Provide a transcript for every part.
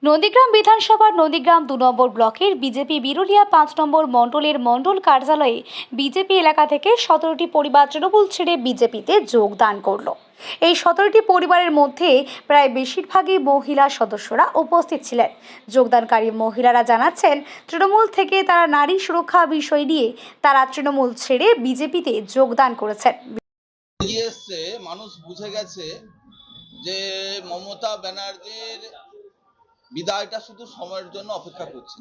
নন্দীগ্রাম বিধানসভার নন্দীগ্রাম ২ নম্বর ব্লকের বিজেপি বিরুলিয়া ৫ নম্বর মণ্ডলের মণ্ডল কার্যালয়ে বিজেপি এলাকা থেকে ১৭টি পরিবার তৃণমূল ছেড়ে বিজেপিতে যোগদান করল। এই ১৭টি পরিবারের মধ্যে প্রায় বেশিরভাগই মহিলা সদস্যরা উপস্থিত ছিলেন। যোগদানকারী মহিলারা জানাচ্ছেন, তৃণমূল থেকে তারা নারী সুরক্ষা বিষয় নিয়ে তারা তৃণমূল ছেড়ে বিজেপিতে যোগদান করেছেন। মানুষ বুঝে গেছে যে মমতা ব্যানার্জির বিদায়টা শুধু সময়ের জন্য অপেক্ষা করছে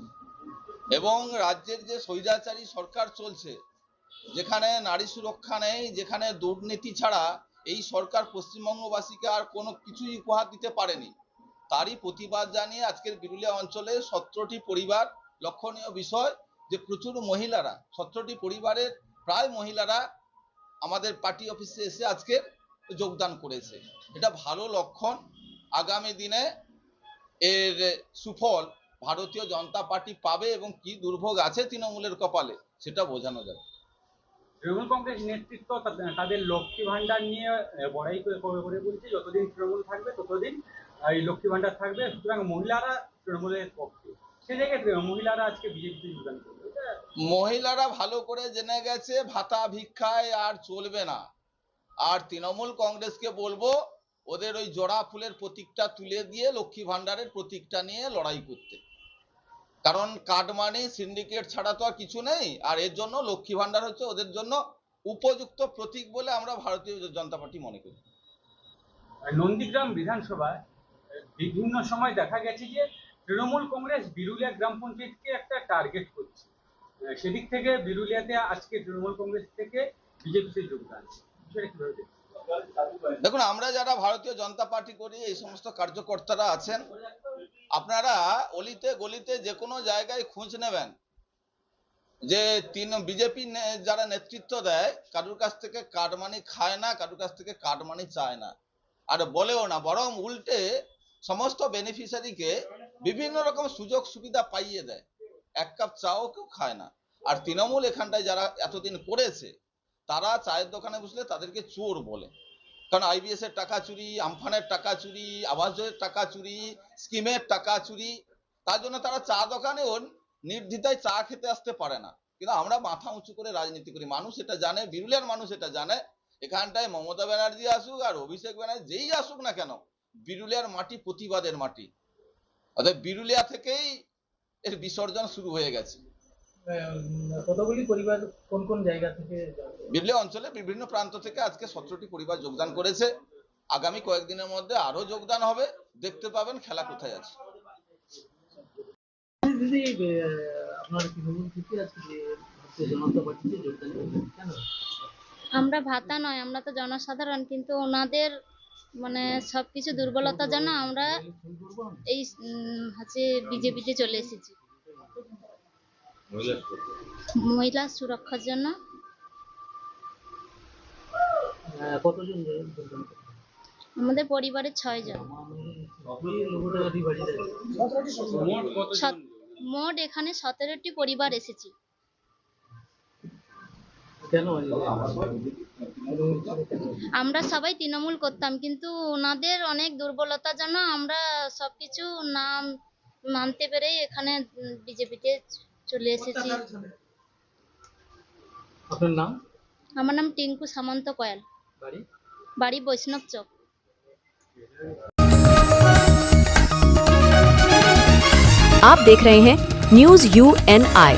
এবং রাজ্যের যে স্বৈরাচারী সরকার চলছে, যেখানে নারী সুরক্ষা নেই, যেখানে দুর্নীতি ছাড়া এই সরকার পশ্চিমবঙ্গবাসীকে আর কোনো কিছুই উপহার দিতে পারেনি, তারই প্রতিবাদ জানিয়ে আজকের বিরুলিয়া অঞ্চলে ১৭টি পরিবার, লক্ষণীয় বিষয় যে প্রচুর মহিলারা, ১৭টি পরিবারের প্রায় মহিলারা আমাদের পার্টি অফিসে এসে আজকে যোগদান করেছে। এটা ভালো লক্ষণ। আগামী দিনে এর সুফল ভারতীয় জনতা পার্টি পাবে এবং কি দুর্ভোগ আছে তৃণমূলের কপালে সেটা বোঝানো যাবে। তৃণমূল কংগ্রেস নেতৃত্ব তাদের লক্ষ্মী ভান্ডার নিয়ে বড়াই করে বলছে, যতদিন তৃণমূল থাকবে ততদিন এই লক্ষ্মী ভান্ডার থাকবে, সুতরাং মহিলারা তৃণমূলের পক্ষে। সে জায়গায় মহিলারা আজকে বিজেপিতে যোগদান করবে। মহিলারা ভালো করে জেনে গেছে ভাতা ভিক্ষায় আর চলবে না। আর তৃণমূল কংগ্রেসকে বলবো ওদের ওই জোড়া ফুলের প্রতীকটা তুলে দিয়ে লক্ষ্মী ভান্ডারের প্রতীকটা নিয়ে লড়াই করতে, কারণ কাটমানি সিন্ডিকেট ছাড়া তো আর কিছু নেই। আর এর জন্য লক্ষ্মী ভান্ডার হচ্ছে ওদের জন্য উপযুক্ত প্রতীক বলে আমরা ভারতীয় জনতা পার্টি মনে করি। নন্দীগ্রাম বিধানসভায় বিভিন্ন সময় দেখা গেছে যে তৃণমূল কংগ্রেস বিরুলিয়া গ্রাম পঞ্চায়েতকে একটা টার্গেট করছে। সেদিক থেকে বিরুলিয়াতে আজকে তৃণমূল কংগ্রেস থেকে বিজেপিতে যোগদান, দেখুন, আমরা যারা ভারতীয় জনতা পার্টি করি, এই সমস্ত কার্যকর্তারা আছেন, আপনারা অলিতে গলিতে যে কোনো জায়গায় খোঁজ নেবেন যে বিজেপি যারা নেতৃত্ব দেয় কারুর কাছ থেকে কাটমানি খায় না, কারুর কাছ থেকে কাটমানি চায় না, আর বলেও না, বরং উল্টে সমস্ত বেনিফিশিয়ারিকে বিভিন্ন রকম সুযোগ সুবিধা পাইয়ে দেয়, এক কাপ চাও কেউ খায় না। আর তৃণমূল এখানটায় যারা এতদিন করেছে তারা চায়ের দোকানে বসলে তাদেরকে চোর বলে, কারণ আইবিএস এর টাকা চুরি, আমফানের টাকা চুরি, আবাসের টাকা চুরি, স্কিমের টাকা চুরি, তার জন্য তারা চা দোকানেও নির্দ্বিধায় চা খেতে আসতে পারে না। কিন্তু আমরা মাথা উঁচু করে রাজনীতি করি, মানুষ এটা জানে, বিরুলিয়ার মানুষ এটা জানে। এখানটায় মমতা ব্যানার্জি আসুক আর অভিষেক ব্যানার্জি যেই আসুক না কেন, বিরুলিয়ার মাটি প্রতিবাদের মাটি। অর্থাৎ বিরুলিয়া থেকেই এর বিসর্জন শুরু হয়ে গেছে। কতগুলি পরিবার কোন কোন জায়গা থেকে? বিরুলিয়া অঞ্চলে বিভিন্ন প্রান্ত থেকে আজকে ১৭টি পরিবার যোগদান করেছে। আগামী কয়েকদিনের মধ্যে আরো যোগদান হবে, দেখতে পাবেন খেলা কোথায় আছে। দিদি, আপনার তৃণমূল থেকে আজকে ভারতীয় জনতা পার্টিতে যোগদান করবেন কেন? আমরা ভাতা নয়, আমরা তো জনসাধারণ, কিন্তু ওনাদের মানে সবকিছু দুর্বলতার জন্য আমরা এই হচ্ছে বিজেপিতে চলে এসেছি, মহিলা সুরক্ষার জন্য। কতজন যোগদান করবেন? আমাদের পরিবারের ৬ জন। মোট এখানে ১৭টি পরিবার এসেছি। আমরা সবাই তৃণমূল করতাম, কিন্তু ওনাদের অনেক দুর্বলতার জন্য আমরা সবকিছু নাম মানতে পেরেই এখানে বিজেপিতে চলে এসেছি। আপনার নাম? আমার নাম টিঙ্কু সামন্ত কয়াল, বাড়ি বৈষ্ণব চক। आप देख रहे हैं न्यूज़ UNI।